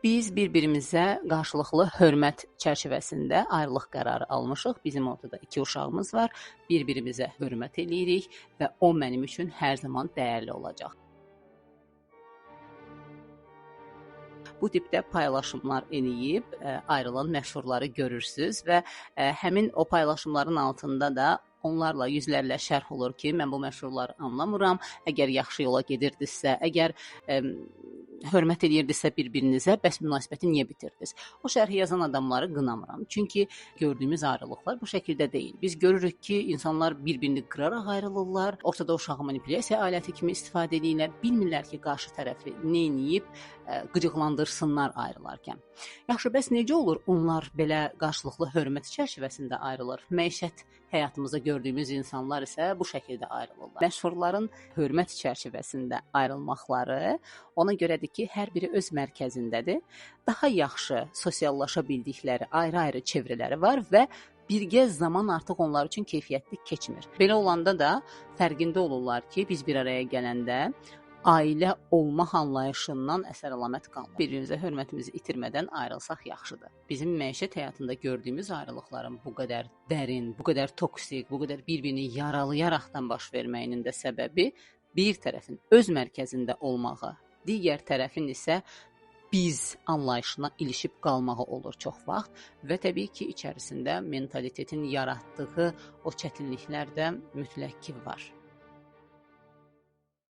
Biz bir-birimizə qarşılıqlı hörmət çərçivəsində ayrılıq qərarı almışıq. Bizim ortada 2 uşağımız var. Bir-birimizə hörmət eləyirik və o mənim üçün hər zaman dəyərli olacaq. Bu tipdə paylaşımlar eləyib ayrılan məşhurları görürsüz və həmin o paylaşımların altında da onlarla yüzlərlə şərh olur ki, mən bu məşhurları anlamıram. Əgər yaxşı yola gedirdisə, əgər hörmət edirdisə bir-birinizə, bəs münasibəti niyə bitirdiniz? O şərhi yazan adamları qınamıram. Çünki gördüyümüz ayrılıqlar bu şəkildə deyil. Biz görürük ki, insanlar bir-birini qıraraq ayrılırlar, ortada uşağı manipulyasiya aləti kimi istifadə edirlər, bilmirlər ki, qarşı tərəfi nə edib qıcıqlandırsınlar ayrılarkən. Yaxşı, bəs necə olur onlar belə qarşılıqlı hörmət çərçivəsində ayrılır? Məişət həyatımızda gördüyümüz insanlar isə bu şəkildə ayrılırlar. Məşhurların hörmət çərçivəsində ayrılmaqları ona görədir ki, hər biri öz mərkəzindədir. Daha yaxşı sosiallaşa bildikləri ayrı-ayrı çevrələri var və birgə zaman artıq onlar üçün keyfiyyətli keçmir. Belə olanda da fərqində olurlar ki, biz bir araya gələndə ailə olma anlayışından əsər-əlamət qalmır. Bir-birimizə hörmətimizi itirmədən ayrılsaq yaxşıdır. Bizim məişət həyatında gördüyümüz ayrılıqların bu qədər dərin, bu qədər toksik, bu qədər bir-birini yaralayaraqdan baş verməyinin də səbəbi bir tərəfin öz mərkəzində olmağı, digər tərəfin isə biz anlayışına ilişib qalmağı olur çox vaxt və təbii ki, içərisində mentalitetin yaratdığı o çətinliklər də mütləq ki var.